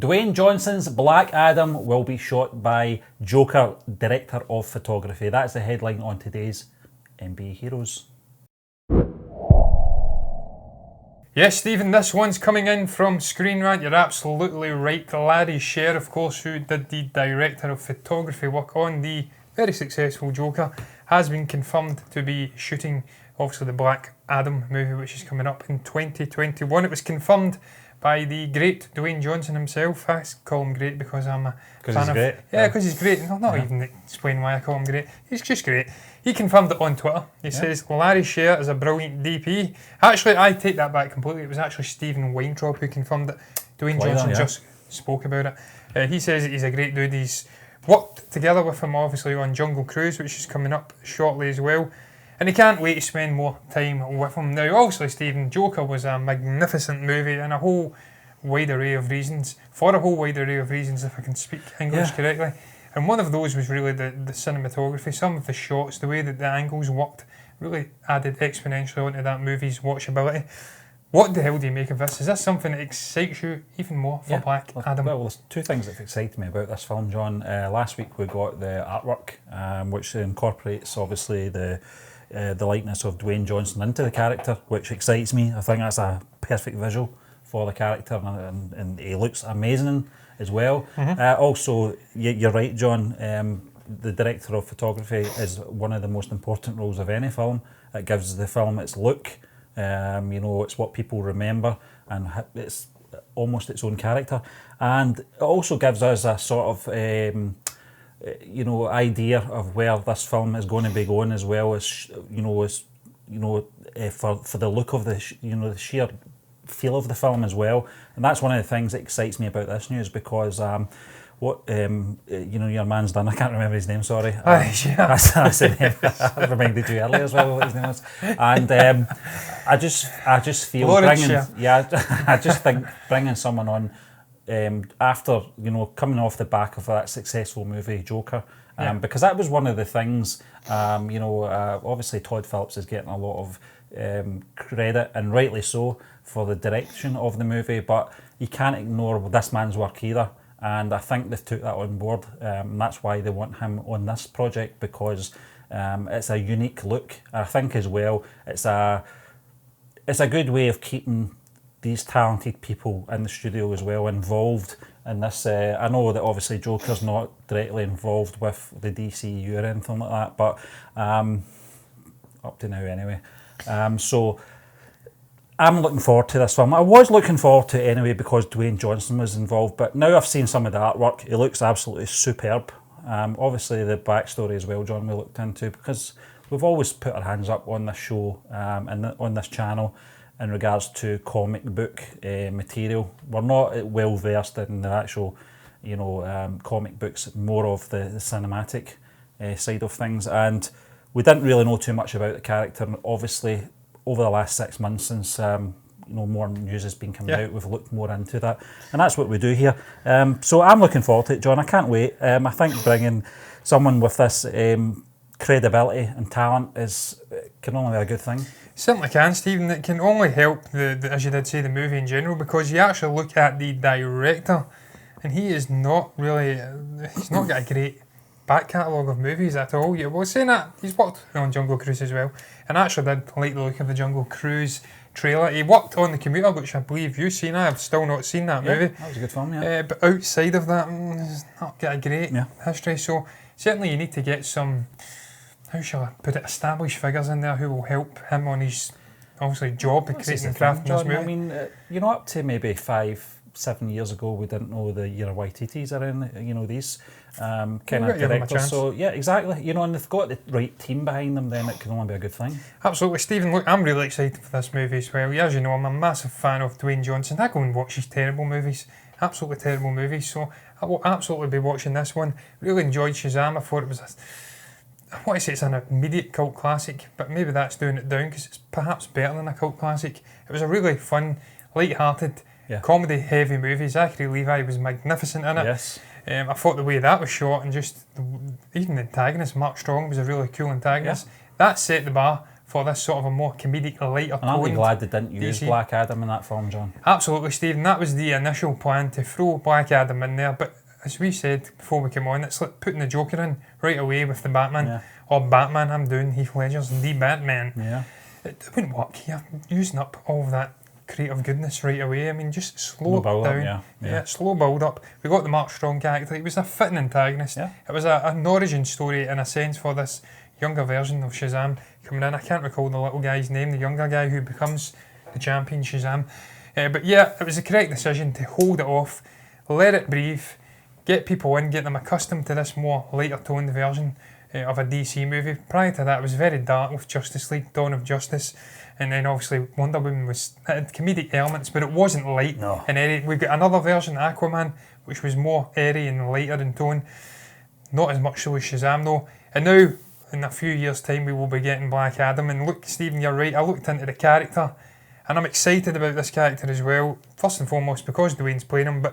Dwayne Johnson's Black Adam will be shot by Joker, director of photography. That's the headline on today's NBA Heroes. Yes, Stephen, this one's coming in from Screen Rant. You're absolutely right. Larry Sher, of course, who did the director of photography work on the very successful Joker, has been confirmed to be shooting, obviously, the Black Adam movie, which is coming up in 2021. It was confirmed by the great Dwayne Johnson himself. I call him great because I'm a fan of... Great. Yeah, because he's great. No, not even explain why I call him great. He's just great. He confirmed it on Twitter. He says, Larry Sher is a brilliant DP. Actually, I take that back completely. It was actually Stephen Weintraub who confirmed it. Dwayne Johnson just spoke about it. He says that he's a great dude. He's worked together with him, obviously, on Jungle Cruise, which is coming up shortly as well. And he can't wait to spend more time with him. Now, obviously, Stephen, Joker was a magnificent movie and a whole wide array of reasons. For a whole wide array of reasons, if I can speak English correctly. And one of those was really the cinematography. Some of the shots, the way that the angles worked, really added exponentially onto that movie's watchability. What the hell do you make of this? Is this something that excites you even more for Black Adam? Well, there's two things that have excited me about this film, John. Last week we got the artwork, which incorporates, obviously, the likeness of Dwayne Johnson into the character, which excites me. I think that's a perfect visual for the character, and he looks amazing as well. Also, you're right, John, the director of photography is one of the most important roles of any film. It gives the film its look, it's what people remember, and it's almost its own character. And it also gives us a sort of idea of where this film is going to be going, as well as for the look of the sheer feel of the film as well. And that's one of the things that excites me about this news, because your man's done, I can't remember his name, sorry. That's the name. I reminded you earlier as well what his name was. And I just feel I just think bringing someone on after coming off the back of that successful movie Joker, because that was one of the things. Obviously Todd Phillips is getting a lot of credit, and rightly so, for the direction of the movie, but you can't ignore this man's work either. And I think they've took that on board, and that's why they want him on this project, because it's a unique look. I think as well, it's a good way of keeping these talented people in the studio as well involved in this. I know that obviously Joker's not directly involved with the DCU or anything like that, but up to now anyway. So I'm looking forward to this film. I was looking forward to it anyway because Dwayne Johnson was involved, but now I've seen some of the artwork, it looks absolutely superb. Obviously the backstory as well, John, we looked into, because we've always put our hands up on this show and on this channel in regards to comic book material. We're not well versed in the actual, comic books, more of the cinematic side of things, and we didn't really know too much about the character. And obviously, over the last 6 months since more news has been coming out, we've looked more into that, and that's what we do here. So I'm looking forward to it, John. I can't wait. I think bringing someone with this credibility and talent can only be a good thing. Certainly can, Stephen. It can only help as you did say, the movie in general, because you actually look at the director, and he is not really. He's not got a great back catalogue of movies at all. Yeah, well, saying that, he's worked on Jungle Cruise as well, and I actually did like the look of the Jungle Cruise trailer. He worked on The Commuter, which I believe you've seen. I have still not seen that movie. That was a good film, but outside of that, it's not got a great history, so certainly you need to get some, how shall I put it, established figures in there who will help him on his, obviously, job of creating and crafting this movie. I mean, up to maybe 5-7 years ago, we didn't know the Waititis are in, these kind of directors. So, yeah, exactly. And they've got the right team behind them, then it can only be a good thing. Absolutely. Stephen, look, I'm really excited for this movie as well. As you know, I'm a massive fan of Dwayne Johnson. I go and watch his terrible movies. Absolutely terrible movies. So I will absolutely be watching this one. Really enjoyed Shazam. I thought it was I want to say it's an immediate cult classic, but maybe that's doing it down, because it's perhaps better than a cult classic. It was a really fun, light-hearted, comedy-heavy movie. Zachary Levi was magnificent in it. Yes. I thought the way that was shot, and just even the antagonist, Mark Strong, was a really cool antagonist. That set the bar for this sort of a more comedic, lighter tone. Aren't we glad they didn't use Black Adam in that film, John? Absolutely, Stephen. That was the initial plan, to throw Black Adam in there, but as we said before we came on, it's like putting the Joker in right away with the Batman. Or Batman, I'm doing Heath Ledger's The Batman. Yeah. It wouldn't work here. Using up all of that creative goodness right away. I mean, just slow it down. Slow build up. We got the Mark Strong character. He was a fitting antagonist. Yeah. It was an origin story in a sense for this younger version of Shazam coming in. I can't recall the little guy's name, the younger guy who becomes the champion Shazam. But yeah, it was the correct decision to hold it off, let it breathe, get people in, get them accustomed to this more lighter toned version of a DC movie. Prior to that, it was very dark with Justice League, Dawn of Justice, and then obviously Wonder Woman had comedic elements, but it wasn't light and airy. We got another version, Aquaman, which was more airy and lighter in tone. Not as much so as Shazam though. And now, in a few years' time, we will be getting Black Adam. And look, Stephen, you're right. I looked into the character, and I'm excited about this character as well. First and foremost, because Dwayne's playing him,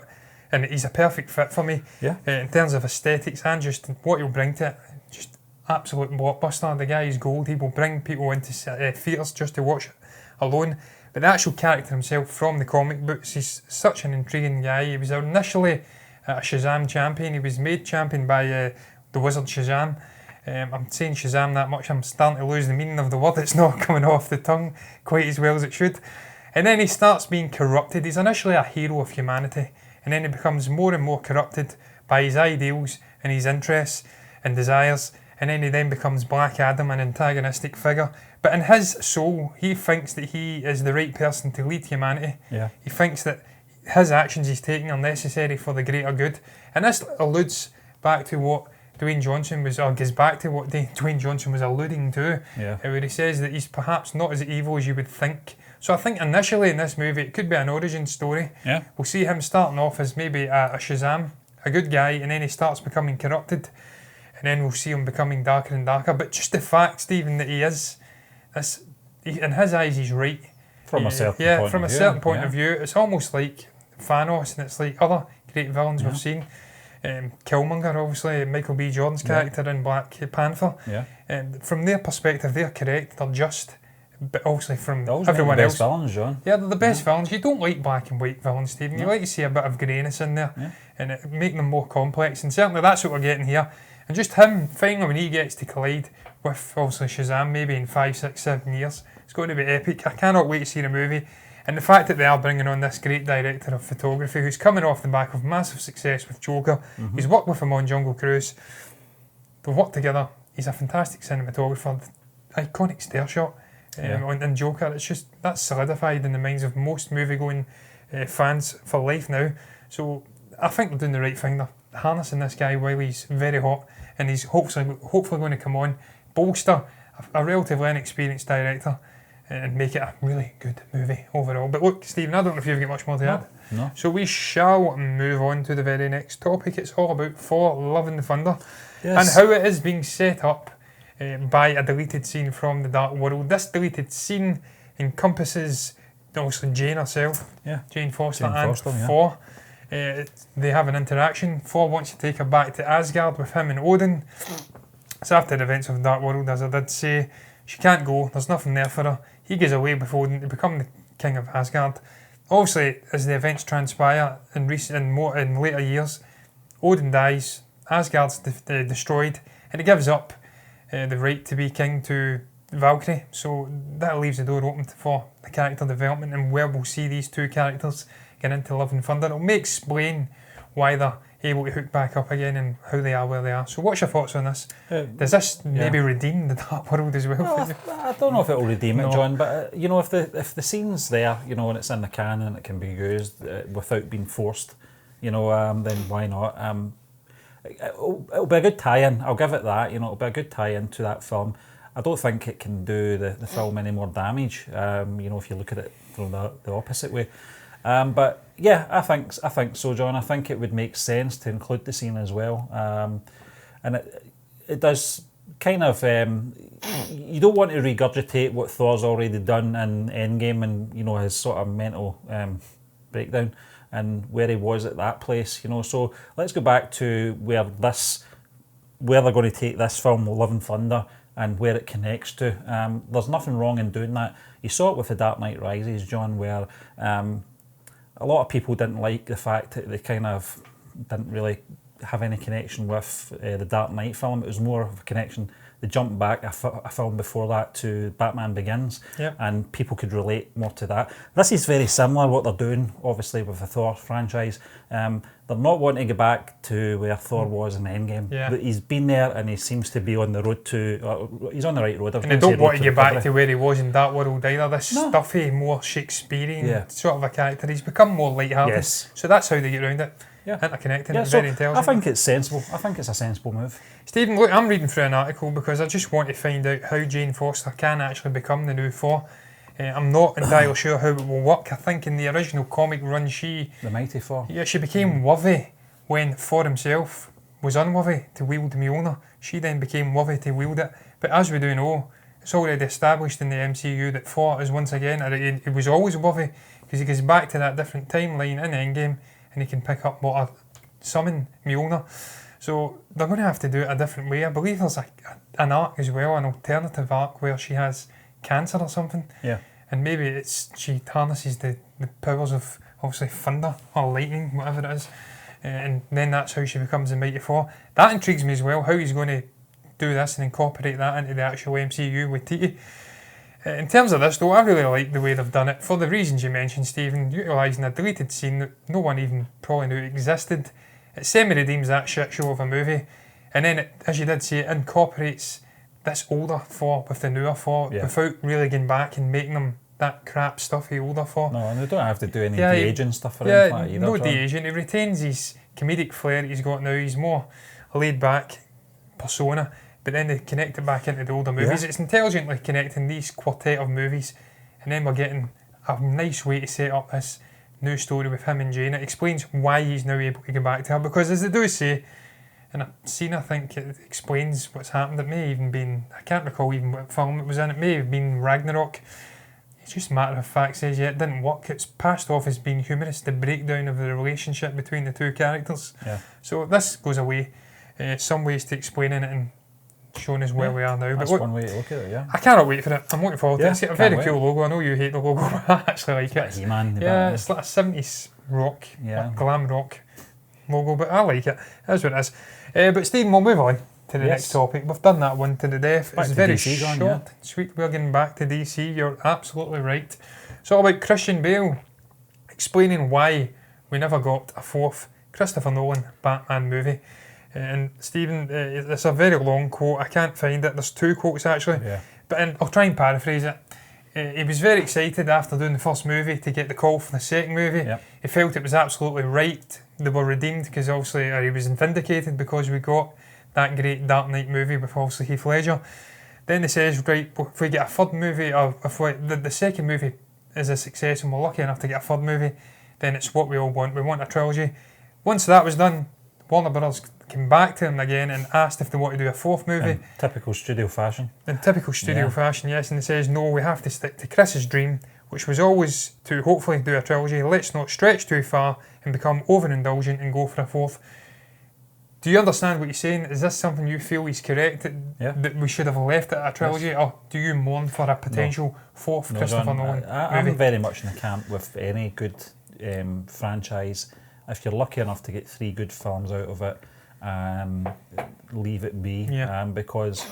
and he's a perfect fit for me in terms of aesthetics and just what he'll bring to it. Just absolute blockbuster. The guy is gold. He will bring people into theatres just to watch it alone. But the actual character himself from the comic books, he's such an intriguing guy. He was initially a Shazam champion. He was made champion by the wizard Shazam. I'm saying Shazam that much, I'm starting to lose the meaning of the word. It's not coming off the tongue quite as well as it should. And then he starts being corrupted. He's initially a hero of humanity, and then he becomes more and more corrupted by his ideals and his interests and desires, and then he then becomes Black Adam, an antagonistic figure. But in his soul, he thinks that he is the right person to lead humanity. He thinks that his actions he's taking are necessary for the greater good. And this alludes back to what Dwayne Johnson was alluding to, where he says that he's perhaps not as evil as you would think. So I think initially in this movie, it could be an origin story. We'll see him starting off as maybe a Shazam, a good guy, and then he starts becoming corrupted. And then we'll see him becoming darker and darker. But just the fact, Stephen, that he is, in his eyes, he's right. From a certain point of view. It's almost like Thanos, and it's like other great villains we've seen. Killmonger, obviously, Michael B. Jordan's character in Black Panther. And from their perspective, they're correct, they're just. But obviously from everyone else. They're the best villains, John. Yeah, they're the best villains. You don't like black and white villains, Stephen. You like to see a bit of greyness in there and make them more complex. And certainly that's what we're getting here. And just him, finally, when he gets to collide with, obviously, Shazam, maybe in 5, 6, 7 years, it's going to be epic. I cannot wait to see the movie. And the fact that they are bringing on this great director of photography who's coming off the back of massive success with Joker. He's worked with him on Jungle Cruise. They've worked together. He's a fantastic cinematographer. The iconic stare shot in Joker. It's just, that's solidified in the minds of most movie-going fans for life now. So I think they're doing the right thing. They're harnessing this guy while he's very hot, and he's hopefully going to come on, bolster a relatively inexperienced director, and make it a really good movie overall. But look, Stephen, I don't know if you've got much more to add. No. So we shall move on to the very next topic. It's all about Thor: Love and Thunder, and how it is being set up by a deleted scene from the Dark World. This deleted scene encompasses obviously Jane herself, Jane Foster, Thor. They have an interaction. Thor wants to take her back to Asgard with him and Odin. It's after the events of the Dark World, as I did say. She can't go, there's nothing there for her. He goes away with Odin to become the king of Asgard. Obviously, as the events transpire in later years, Odin dies, Asgard's destroyed, and he gives up the right to be king to Valkyrie. So that leaves the door open for the character development, and where we'll see these two characters get into Love and Thunder. It'll may explain why they're able to hook back up again and how they are where they are. So what's your thoughts on this? Does this maybe redeem the Dark World as well? No, I don't know if it will redeem it, John, but if the scene's there, and it's in the can and it can be used without being forced, then why not? It'll be a good tie-in, I'll give it that. It'll be a good tie-in to that film. I don't think it can do the film any more damage, if you look at it from the opposite way. But yeah, I think so, John. I think it would make sense to include the scene as well. And it does kind of, you don't want to regurgitate what Thor's already done in Endgame and, his sort of mental breakdown and where he was at that place, So let's go back to where they're going to take this film, Love and Thunder, and where it connects to. There's nothing wrong in doing that. You saw it with The Dark Knight Rises, John, where a lot of people didn't like the fact that they kind of didn't really have any connection with the Dark Knight film. It was more of a connection. They jumped back a film before that to Batman Begins, and people could relate more to that. This is very similar what they're doing, obviously, with the Thor franchise. They're not wanting to go back to where Thor was in Endgame. But he's been there, and he seems to be on the road to... he's on the right road. And they don't want to get back to where he was in that world either. This stuffy, more Shakespearean sort of a character. He's become more light-hearted. So that's how they get around it. Interconnecting, it's very intelligent. I think it's sensible. I think it's a sensible move. Stephen, look, I'm reading through an article because I just want to find out how Jane Foster can actually become the new Thor. I'm not entirely sure how it will work. I think in the original comic run, the Mighty Thor. Yeah, she became worthy when Thor himself was unworthy to wield Mjolnir. She then became worthy to wield it. But as we do know, it's already established in the MCU that Thor is once again, he was always worthy because he goes back to that different timeline in Endgame, and he can pick up what a summon Mjolnir. So they're going to have to do it a different way. I believe there's an arc as well, an alternative arc where she has cancer or something. And maybe she harnesses the powers of obviously thunder or lightning, whatever it is. And then that's how she becomes the Mighty Thor. That intrigues me as well, how he's going to do this and incorporate that into the actual MCU with Titi. In terms of this though, I really like the way they've done it for the reasons you mentioned, Stephen, utilising a deleted scene that no one even probably knew existed. It semi-redeems that shit show of a movie, and then it, as you did say, it incorporates this older Thor with the newer Thor without really going back and making them that crap stuffy older Thor. No, and they don't have to do any de-aging stuff or anything like that either. No de-aging. He retains his comedic flair that he's got now. He's more laid back persona, but then they connect it back into the older movies. It's intelligently connecting these quartet of movies, and then we're getting a nice way to set up this new story with him and Jane. It explains why he's now able to go back to her, because as they do say, in a scene I think it explains what's happened. It may even been, I can't recall even what film it was in, it may have been Ragnarok. It's just matter of fact says, it didn't work. It's passed off as being humorous, the breakdown of the relationship between the two characters. So this goes away, some ways to explaining it and showing us where we are now. That's one way to look at it, I cannot wait for it. I'm looking forward to it. It's got a very cool logo. I know you hate the logo, but I actually like it. He-Man, it's like a 70s rock, glam rock logo, but I like it. That's what it is. But Stephen, we'll move on to the next topic. We've done that one to the death. It's very DC, short and sweet. We're getting back to DC. You're absolutely right. It's all about Christian Bale explaining why we never got a fourth Christopher Nolan Batman movie. And Stephen, it's a very long quote. I can't find it. There's two quotes actually. But I'll try and paraphrase it. He was very excited after doing the first movie to get the call for the second movie. He felt it was absolutely right. They were redeemed because obviously he was vindicated because we got that great Dark Knight movie with obviously Heath Ledger. Then he says, right, if we get a third movie, or if the second movie is a success and we're lucky enough to get a third movie, then it's what we all want. We want a trilogy. Once that was done, Warner Brothers came back to him again and asked if they want to do a fourth movie. In typical studio fashion. In typical studio fashion, yes. And he says, no, we have to stick to Chris's dream, which was always to hopefully do a trilogy. Let's not stretch too far and become overindulgent and go for a fourth. Do you understand what he's saying? Is this something you feel is correct, that we should have left it at a trilogy? Or do you mourn for a potential fourth Christopher Nolan movie? I'm very much in the camp with any good franchise. If you're lucky enough to get 3 good films out of it, leave it be, because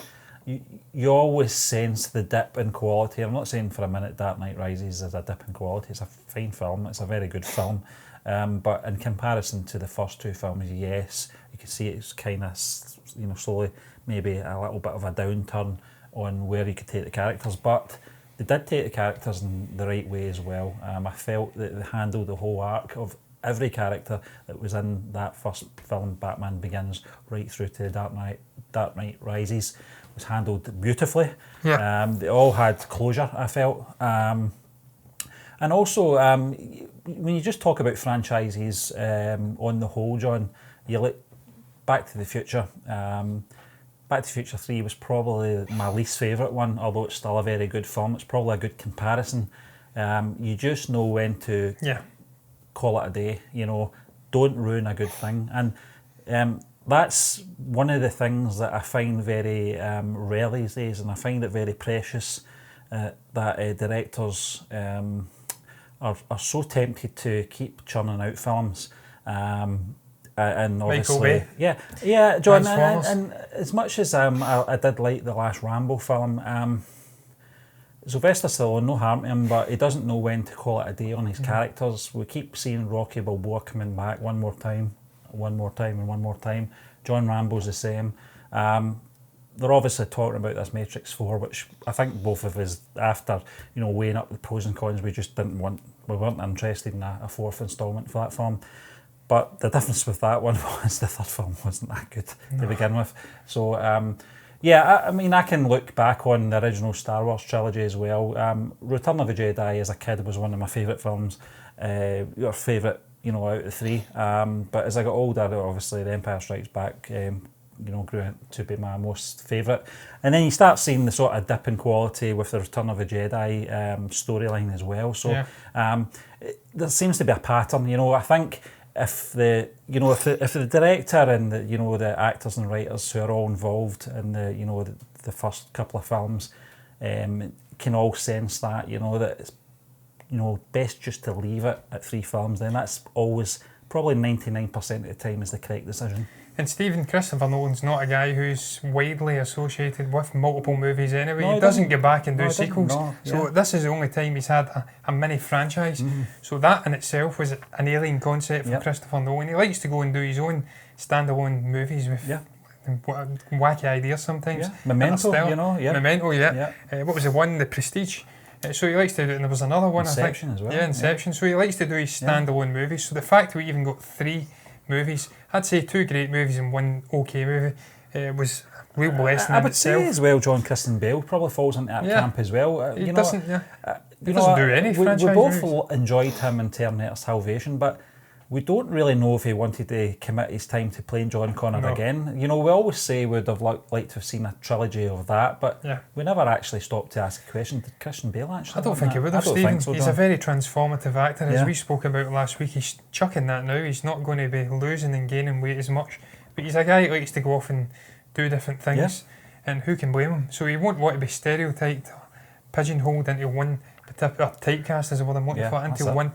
you always sense the dip in quality. I'm not saying for a minute Dark Knight Rises is a dip in quality. It's a fine film. It's a very good film. But in comparison to the first 2 films, yes, you can see it's kind of, slowly, maybe a little bit of a downturn on where you could take the characters. But they did take the characters in the right way as well. I felt that they handled the whole arc of every character that was in that first film, Batman Begins, right through to Dark Knight Rises, was handled beautifully. They all had closure, I felt. And also, when you just talk about franchises on the whole, John, you look Back to the Future. Back to the Future 3 was probably my least favourite one, although it's still a very good film. It's probably a good comparison. You just know when to call it a day, don't ruin a good thing. And that's one of the things that I find very rare these days, and I find it very precious that directors are so tempted to keep churning out films. And obviously, yeah, John. And as much as I did like the last Rambo film, Sylvester Stallone, no harm to him, but he doesn't know when to call it a day on his characters. We keep seeing Rocky Balboa coming back one more time, and one more time. John Rambo's the same. They're obviously talking about this Matrix 4, which I think both of us, after weighing up the pros and cons, we weren't interested in a fourth instalment for that film. But the difference with that one was the third film wasn't that good to begin with. So, I mean, I can look back on the original Star Wars trilogy as well. Return of the Jedi as a kid was one of my favourite films. Your favourite, out of the three. But as I got older, obviously, The Empire Strikes Back, grew to be my most favourite. And then you start seeing the sort of dip in quality with the Return of the Jedi storyline as well. So there seems to be a pattern. I think if the director and the actors and writers who are all involved in the first couple of films can all sense that that it's best just to leave it at 3 films, then that's always probably 99% of the time is the correct decision. And Christopher Nolan's not a guy who's widely associated with multiple movies anyway. No, he doesn't get back and do sequels. So this is the only time he's had a mini franchise. So that in itself was an alien concept for Christopher Nolan. He likes to go and do his own standalone movies with wacky ideas sometimes. Memento, Memento, what was the one? The Prestige. So he likes to do it, and there was another one, Inception I think. as well. Yeah, Inception. So he likes to do his standalone movies. So the fact that we even got 3 movies, I'd say 2 great movies and 1 okay movie, was a real blessing I would say as well, Christian Bale probably falls into that camp as well. He doesn't do any franchise we both movies. enjoyed him in Terminator Salvation, but we don't really know if he wanted to commit his time to playing John Connor again. We always say we'd have liked to have seen a trilogy of that, but we never actually stopped to ask a question. Did Christian Bale actually? I don't think he would have, Stephen. He's a very transformative actor. As we spoke about last week, he's chucking that now. He's not going to be losing and gaining weight as much. But he's a guy who likes to go off and do different things. And who can blame him? So he won't want to be stereotyped, pigeonholed into one particular typecast, as I would want to put into one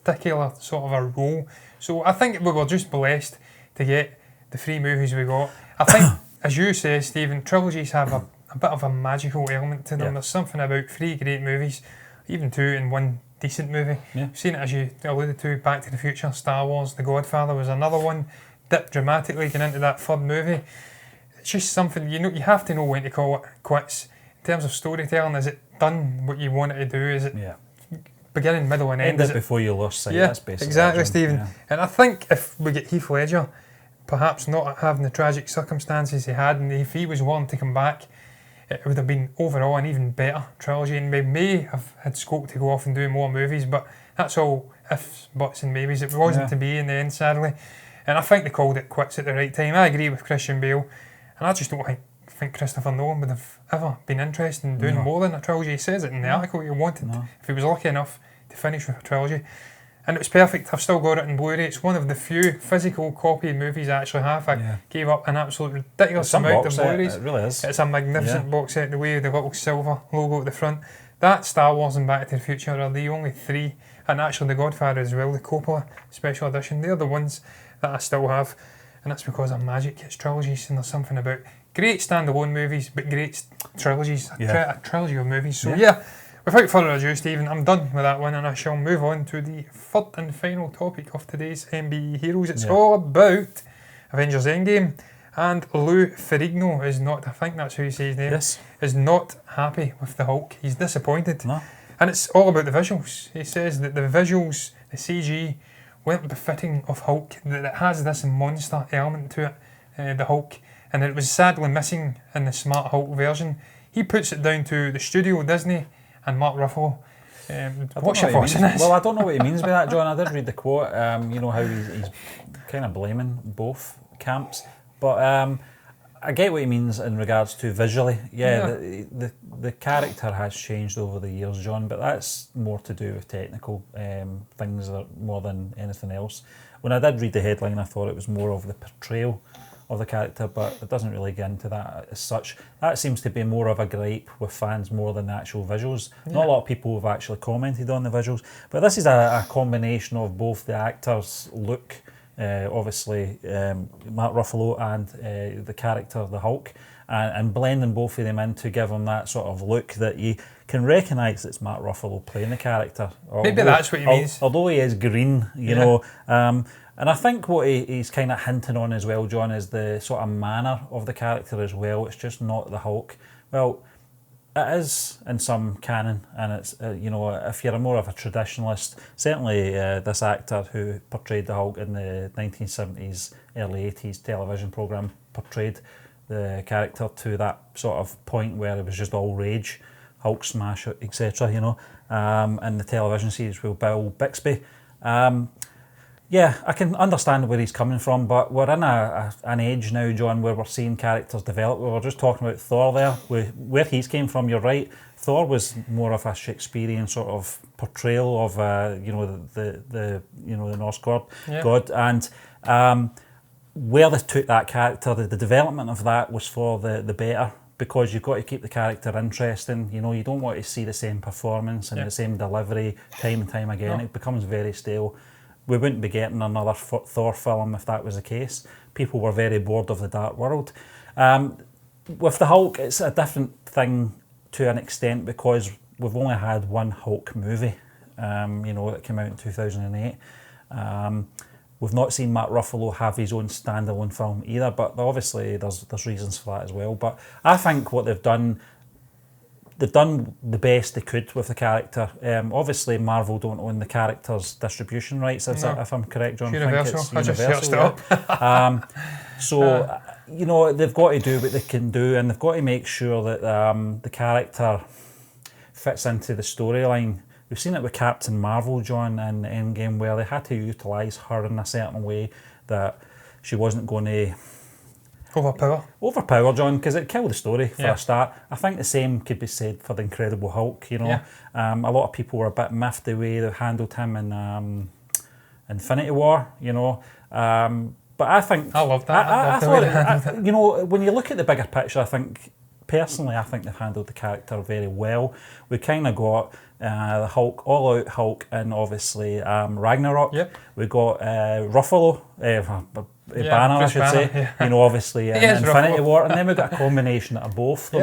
particular sort of a role. So I think we were just blessed to get the 3 movies we got. I think, as you say, Stephen, trilogies have a bit of a magical element to them. There's something about 3 great movies, even 2 and 1 decent movie. You've seen it, as you alluded to, Back to the Future, Star Wars, The Godfather was another one, dipped dramatically going into that 3rd movie. It's just something, you have to know when to call it quits. In terms of storytelling, is it done what you want it to do? Is it beginning, middle and end? End it before you lost sight. That's basically exactly, Stephen. And I think if we get Heath Ledger, perhaps not having the tragic circumstances he had, and if he was willing to come back, it would have been overall an even better trilogy, and we may have had scope to go off and do more movies, but that's all ifs, buts and maybes. It wasn't to be in the end, sadly. And I think they called it quits at the right time. I agree with Christian Bale, and I just don't think Christopher Nolan would have ever been interested in doing more than a trilogy. He says it in the article he wanted, if he was lucky enough to finish with a trilogy. And it was perfect. I've still got it in Blu-ray. It's one of the few physical copy movies I actually have. I gave up an absolute ridiculous amount of Blu-rays. It really is. It's a magnificent box set, the way with the little silver logo at the front. That, Star Wars and Back to the Future are the only 3, and actually The Godfather as well, the Coppola Special Edition. They're the ones that I still have, and that's because of magic. It's trilogies, and there's something about great standalone movies, but great trilogies, a trilogy of movies. So without further ado, Stephen, I'm done with that one, and I shall move on to the 3rd and final topic of today's MBE Heroes. It's all about Avengers Endgame, and Lou Ferrigno is not, I think that's who you say his name, is not happy with the Hulk. He's disappointed. And it's all about the visuals. He says that the visuals, the CG, weren't befitting of Hulk, that it has this monster element to it, the Hulk, and it was sadly missing in the Smart Hulk version. He puts it down to the studio, Disney, and Mark Ruffalo. What's your thoughts on this? Well, I don't know what he means by that, John. I did read the quote, how he's kind of blaming both camps. But I get what he means in regards to visually. The character has changed over the years, John, but that's more to do with technical things more than anything else. When I did read the headline, I thought it was more of the portrayal of the character, but it doesn't really get into that as such. That seems to be more of a gripe with fans more than the actual visuals. Not a lot of people have actually commented on the visuals, but this is a combination of both the actor's look, obviously Mark Ruffalo, and the character, the Hulk, and blending both of them in to give him that sort of look that you can recognise it's Mark Ruffalo playing the character. Maybe that's what he means. Although he is green, you know. And I think what he's kind of hinting on as well, John, is the sort of manner of the character as well. It's just not the Hulk. Well, it is in some canon, and it's, you know, if you're more of a traditionalist, certainly this actor who portrayed the Hulk in the 1970s, early 80s television programme portrayed the character to that sort of point where it was just all rage, Hulk smash, etc., you know, in the television series with Bill Bixby. Yeah, I can understand where he's coming from, but we're in an age now, John, where we're seeing characters develop. We were just talking about Thor there, where he's came from. You're right. Thor was more of a Shakespearean sort of portrayal of, you know, the Norse god, and where they took that character, the development of that was for the better, because you've got to keep the character interesting. You know, you don't want to see the same performance and the same delivery time and time again. It becomes very stale. We wouldn't be getting another Thor film if that was the case. People were very bored of the Dark World. With the Hulk, it's a different thing to an extent, because we've only had one Hulk movie, you know, that came out in 2008. We've not seen Mark Ruffalo have his own standalone film either, but obviously there's reasons for that as well. But I think what they've done the best they could with the character. Obviously, Marvel don't own the character's distribution rights, if I'm correct, John. Universal. I think it's Universal. So, you know, they've got to do what they can do, and they've got to make sure that the character fits into the storyline. We've seen it with Captain Marvel, John, in Endgame, where they had to utilise her in a certain way that she wasn't going to overpower, John, because it killed the story for a start. I think the same could be said for the Incredible Hulk, you know. A lot of people were a bit miffed the way they handled him in Infinity War, you know. But I think... I love that. I thought, you know, when you look at the bigger picture, I think they've handled the character very well. We kind of got the Hulk, all-out Hulk, and obviously Ragnarok. We got Ruffalo, Banner, I should say, you know, obviously in Infinity War, and then we got a combination of both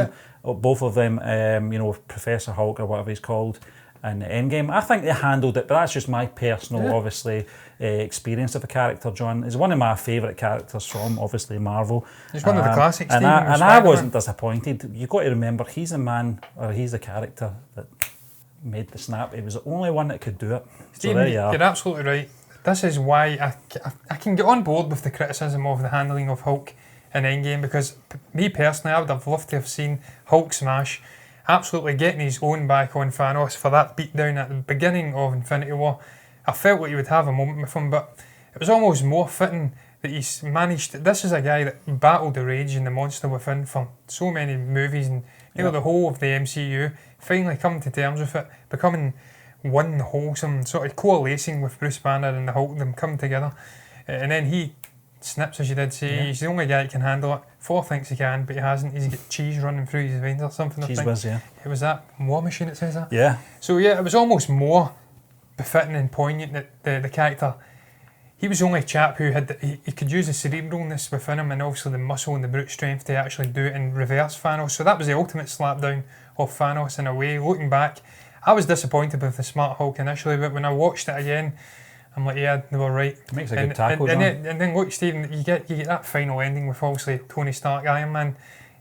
of them, you know, Professor Hulk or whatever he's called in Endgame. I think they handled it, but that's just my personal, obviously, experience of the character. John is one of my favourite characters from, obviously, Marvel. He's one of the classics, and I wasn't disappointed. You've got to remember, he's the character that made the snap. He was the only one that could do it. So there you are. You're absolutely right. This is why I can get on board with the criticism of the handling of Hulk in Endgame, because me personally, I would have loved to have seen Hulk smash, absolutely getting his own back on Thanos for that beatdown at the beginning of Infinity War. I felt like you would have a moment with him, but it was almost more fitting that he's managed. This is a guy that battled the rage and the monster within for so many movies and the whole of the MCU, finally coming to terms with it, becoming one wholesome, sort of coalescing with Bruce Banner and the Hulk, them come together. And then he snips, as you did say. He's the only guy that can handle it. Thor thinks he can, but he hasn't. He's got cheese running through his veins or something. Cheese whiz, yeah. It was that War Machine that says that? Yeah. So yeah, it was almost more befitting and poignant that the character, he was the only chap who had, he could use the cerebralness within him and obviously the muscle and the brute strength to actually do it and reverse Thanos. So that was the ultimate slapdown of Thanos in a way. Looking back, I was disappointed with the Smart Hulk initially, but when I watched it again, I'm like, yeah, they were right. It makes a good tackle, and then look, Stephen, you get that final ending with obviously Tony Stark, Iron Man,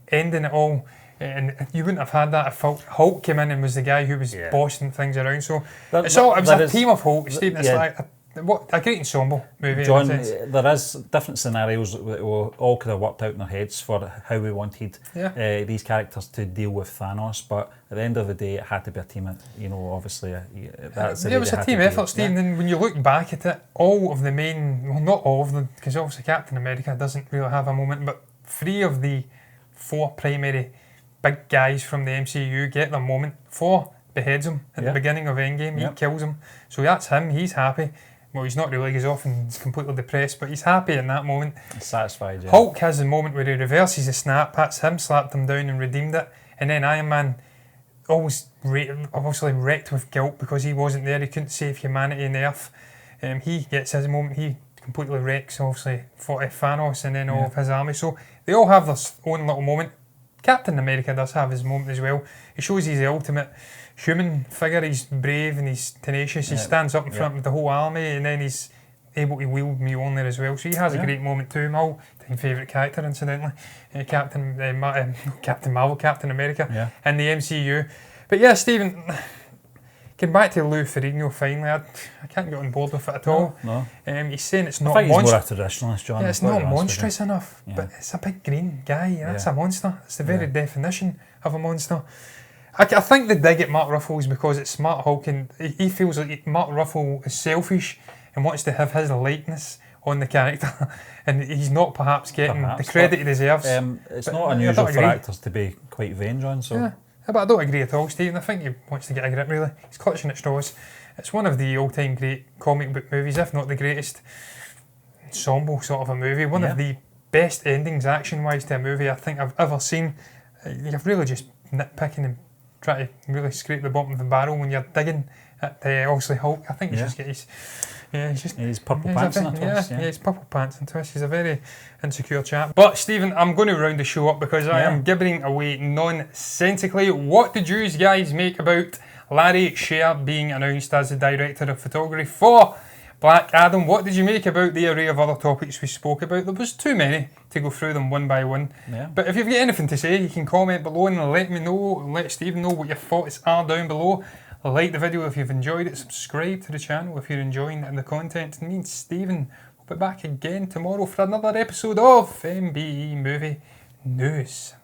ending it all. And you wouldn't have had that if Hulk came in and was the guy who was bossing things around. So it was a team of Hulk, Stephen. It's like a great ensemble movie. John, there is different scenarios that we all could have worked out in our heads for how we wanted these characters to deal with Thanos, but at the end of the day, it had to be a team. You know, obviously, it was a team effort, Stephen. And when you look back at it, all of the main, well, not all of them, because obviously Captain America doesn't really have a moment, but 3 of the 4 primary big guys from the MCU get their moment. Thor beheads him at the beginning of Endgame. He kills him. So that's him. He's happy. well, he's not really, he's often he's completely depressed, but he's happy in that moment. He's satisfied, yeah. Hulk has the moment where he reverses the snap, that's him, slapped him down and redeemed it. And then Iron Man, obviously wrecked with guilt because he wasn't there, he couldn't save humanity and the Earth. He gets his moment, he completely wrecks, obviously, Thanos and then all of his army. So they all have their own little moment. Captain America does have his moment as well. He shows he's the ultimate human figure. He's brave and he's tenacious. He stands up in front of the whole army, and then he's able to wield Mjolnir as well. So he has a great moment too. My all-time favourite character, incidentally, Captain Marvel, Captain America, in the MCU. But yeah, Stephen, getting back to Lou Ferrigno finally, I can't get on board with it at all. No. He's saying it's not I think he's more a traditionalist, John. Yeah, it's not monstrous enough, but it's a big green guy. That's a monster. It's the very definition of a monster. I think they dig at Mark Ruffalo's because it's Smart Hulk, and he feels like Mark Ruffalo is selfish and wants to have his likeness on the character, and he's not perhaps getting the credit he deserves. It's not unusual for actors to be quite vain, John. So. Yeah, but I don't agree at all, Stephen. I think he wants to get a grip, really. He's clutching at straws. It's one of the all-time great comic book movies, if not the greatest ensemble sort of a movie. One of the best endings, action-wise, to a movie I think I've ever seen. You're really just nitpicking and trying to really scrape the bottom of the barrel when you're digging at obviously Hulk. I think you just get his... Yeah, he's purple pants and a twist. Yeah, he's purple pants and twist. He's a very insecure chap. But Stephen, I'm going to round the show up because I am gibbering away nonsensically. What did you guys make about Larry Sher being announced as the director of photography for Black Adam? What did you make about the array of other topics we spoke about? There was too many to go through them one by one. Yeah. But if you've got anything to say, you can comment below and let me know, let Stephen know what your thoughts are down below. Like the video if you've enjoyed it, subscribe to the channel if you're enjoying the content. And me and Stephen will be back again tomorrow for another episode of MBE Movie News.